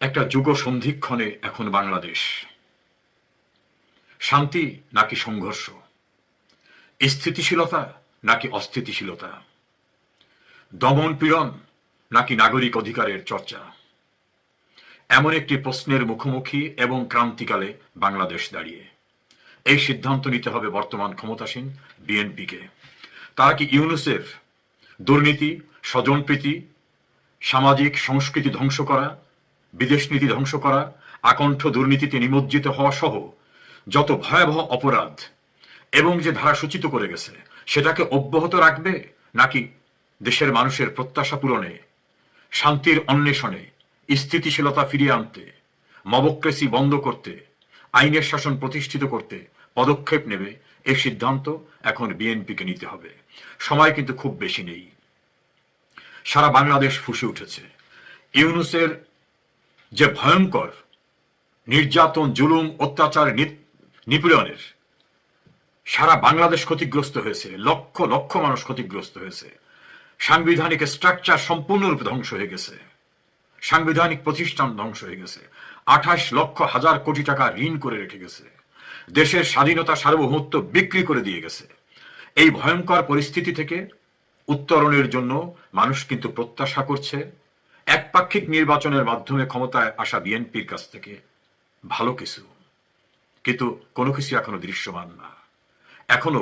একটা যুগ সন্ধিক্ষণে এখন বাংলাদেশ। শান্তি নাকি সংঘর্ষ, স্থিতিশীলতা নাকি অস্থিতিশীলতা, দমন পীড়ন নাকি নাগরিক অধিকারের চর্চা, এমন একটি প্রশ্নের মুখোমুখি এবং ক্রান্তিকালে বাংলাদেশ দাঁড়িয়ে। এই সিদ্ধান্ত নিতে হবে বর্তমান ক্ষমতাসীন বিএনপিকে। তারা কি ইউনূসের দুর্নীতি, স্বজনপ্রীতি, সামাজিক সংস্কৃতি ধ্বংস করা, বিদেশ নীতি ধ্বংস করা, আকণ্ঠ দুর্নীতিতে নিমজ্জিত হওয়া সহ যত ভয়াবহ অপরাধ এবং যে ধারা সূচিত করে গেছে সেটাকে অব্যাহত রাখবে, নাকি দেশের মানুষের প্রত্যাশা পূরণে, শান্তির অন্বেষণে, স্থিতিশীলতা ফিরিয়ে আনতে, মবক্রেসি বন্ধ করতে, আইনের শাসন প্রতিষ্ঠিত করতে পদক্ষেপ নেবে? এই সিদ্ধান্ত এখন বিএনপিকে নিতে হবে। সময় কিন্তু খুব বেশি নেই। সারা বাংলাদেশ ফুঁসে উঠেছে। ইউনূসের যে ভয়ঙ্কর নির্যাতন, জুলুম, অত্যাচার, নিপীড়নের সারা বাংলাদেশ ক্ষতিগ্রস্ত হয়েছে, লক্ষ লক্ষ মানুষ ক্ষতিগ্রস্ত হয়েছে। সাংবিধানিক স্ট্রাকচার সম্পূর্ণরূপে ধ্বংস হয়ে গেছে, সাংবিধানিক প্রতিষ্ঠান ধ্বংস হয়ে গেছে, 28 লক্ষ হাজার কোটি টাকা ঋণ করে রেখে গেছে, দেশের স্বাধীনতা সার্বভৌমত্ব বিক্রি করে দিয়ে গেছে। এই ভয়ঙ্কর পরিস্থিতি থেকে উত্তরণের জন্য মানুষ কিন্তু প্রত্যাশা করছে একপাক্ষিক নির্বাচনের মাধ্যমে ক্ষমতায় আসা বিএনপির কাছ থেকে ভালো কিছু। কিন্তু কোনো কিছু এখনো দৃশ্যমান না। এখনো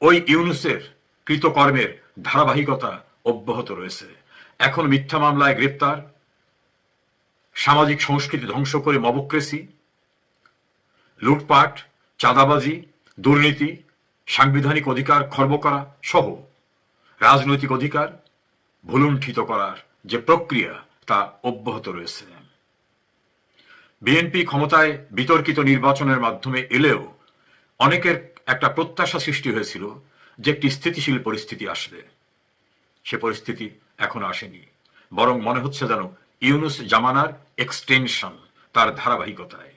ওই ইউনূসের কৃতকর্মের ধারাবাহিকতা অব্যাহত রয়েছে। এখন মিথ্যা মামলায় গ্রেপ্তার, সামাজিক সংস্কৃতি ধ্বংস করে মবক্রেসি, লুটপাট, চাঁদাবাজি, দুর্নীতি, সাংবিধানিক অধিকার খর্ব করা সহ রাজনৈতিক অধিকার ভুলুণ্ঠিত করার যে প্রক্রিয়া তা অব্যাহত রয়েছে। বিএনপি ক্ষমতায় বিতর্কিত নির্বাচনের মাধ্যমে এলেও অনেকের একটা প্রত্যাশা সৃষ্টি হয়েছিল যে একটি স্থিতিশীল পরিস্থিতি আসবে। সে পরিস্থিতি এখনো আসেনি, বরং মনে হচ্ছে যেন ইউনূস জামানার এক্সটেনশন, তার ধারাবাহিকতায়।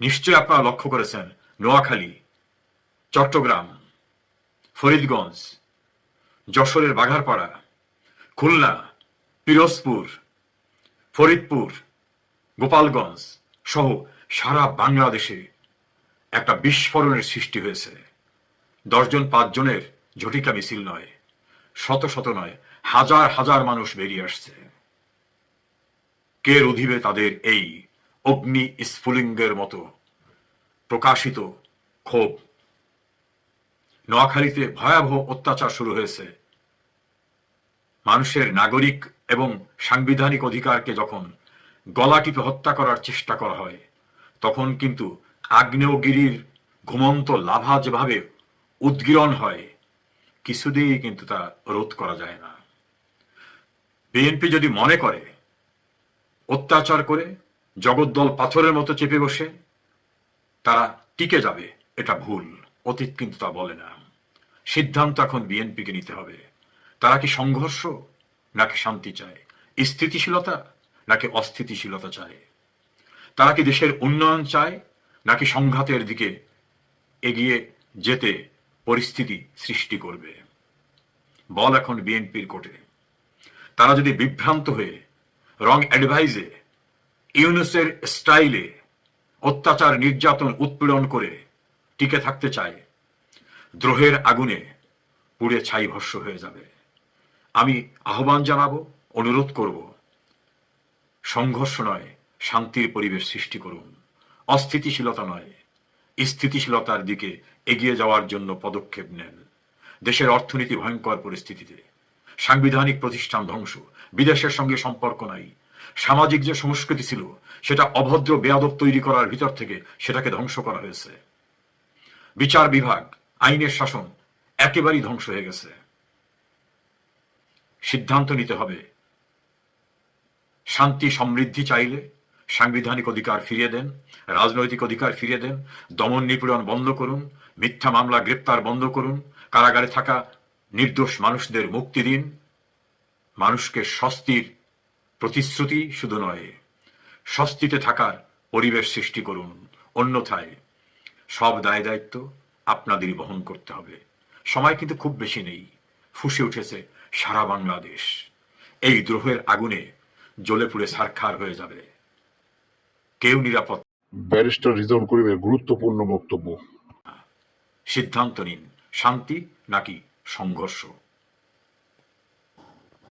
নিশ্চয় আপনারা লক্ষ্য করেছেন নোয়াখালী, চট্টগ্রাম, ফরিদগঞ্জ, যশোরের বাঘারপাড়া, খুলনা, পিরোজপুর, ফরিদপুর, গোপালগঞ্জ সহ সারা বাংলাদেশে একটা বিস্ফোরণের সৃষ্টি হয়েছে। 10 জন 5 জনের ঝটিকা মিছিল নয়, শত শত নয়, হাজার হাজার মানুষ বেরিয়ে আসছে। কে রুধিবে তাদের এই অগ্নি স্ফুলিঙ্গের মতো প্রকাশিত ক্ষোভ? নোয়াখালীতে ভয়াবহ অত্যাচার শুরু হয়েছে। মানুষের নাগরিক এবং সাংবিধানিক অধিকারকে যখন গলা টিপে হত্যা করার চেষ্টা করা হয়, তখন কিন্তু আগ্নেয়গিরির ঘুমন্ত লাভা যেভাবে উদ্গীরণ হয়, কিছুতেই কিন্তু তা রোধ করা যায় না। বিএনপি যদি মনে করে অত্যাচার করে জগদ্দল পাথরের মতো চেপে বসে তারা টিকে যাবে, এটা ভুল। অতীত কিন্তু তা বলে না। সিদ্ধান্ত এখন বিএনপিকে নিতে হবে। তারা কি সংঘর্ষ নাকি শান্তি চায়, স্থিতিশীলতা নাকি অস্থিতিশীলতা চায়? তারা কি দেশের উন্নয়ন চায় নাকি সংঘাতের দিকে এগিয়ে যেতে পরিস্থিতি সৃষ্টি করবে? বল এখন বিএনপির কোর্টে। তারা যদি বিভ্রান্ত হয়ে রং অ্যাডভাইজে ইউনূসের স্টাইলে অত্যাচার, নির্যাতন, উৎপীড়ন করে টিকে থাকতে চায়, দ্রোহের আগুনে পুড়ে ছাই ভস্য হয়ে যাবে। আমি আহ্বান জানাবো, অনুরোধ করব, সংঘর্ষ নয়, শান্তির পরিবেশ সৃষ্টি করুন। অস্থিতিশীলতা নয়, স্থিতিশীলতার দিকে এগিয়ে যাওয়ার জন্য পদক্ষেপ নেন। দেশের অর্থনীতি ভয়ঙ্কর পরিস্থিতিতে, সাংবিধানিক প্রতিষ্ঠান ধ্বংস, বিদেশের সঙ্গে সম্পর্ক নাই, সামাজিক যে সংস্কৃতি ছিল সেটা অভদ্র বেয়াদব তৈরি করার ভিতর থেকে সেটাকে ধ্বংস করা হয়েছে। বিচার বিভাগ, আইনের শাসন একেবারেই ধ্বংস হয়ে গেছে। সিদ্ধান্ত নিতে হবে, শান্তি সমৃদ্ধি চাইলে সাংবিধানিক অধিকার ফিরিয়ে দেন, রাজনৈতিক অধিকার ফিরিয়ে দেন, দমন নিপীড়ন বন্ধ করুন, মিথ্যা মামলা গ্রেপ্তার বন্ধ করুন, কারাগারে থাকা নির্দোষ মানুষদের মুক্তি দিন। মানুষকে স্বস্তির প্রতিশ্রুতি শুধু নয়, স্বস্তিতে থাকার পরিবেশ সৃষ্টি করুন। অন্যথায় সব দায় দায়িত্ব আপনাদেরই বহন করতে হবে। সময় কিন্তু খুব বেশি নেই। ফুঁসে উঠেছে সারা বাংলাদেশ। এই দ্রোহের আগুনে জ্বলে পুড়ে ছারখার হয়ে যাবে। কেউ নিরাপদ। ব্যারিস্টার রিজওয়ান করিমের গুরুত্বপূর্ণ বক্তব্য। সিদ্ধান্ত নিন, শান্তি নাকি সংঘর্ষ।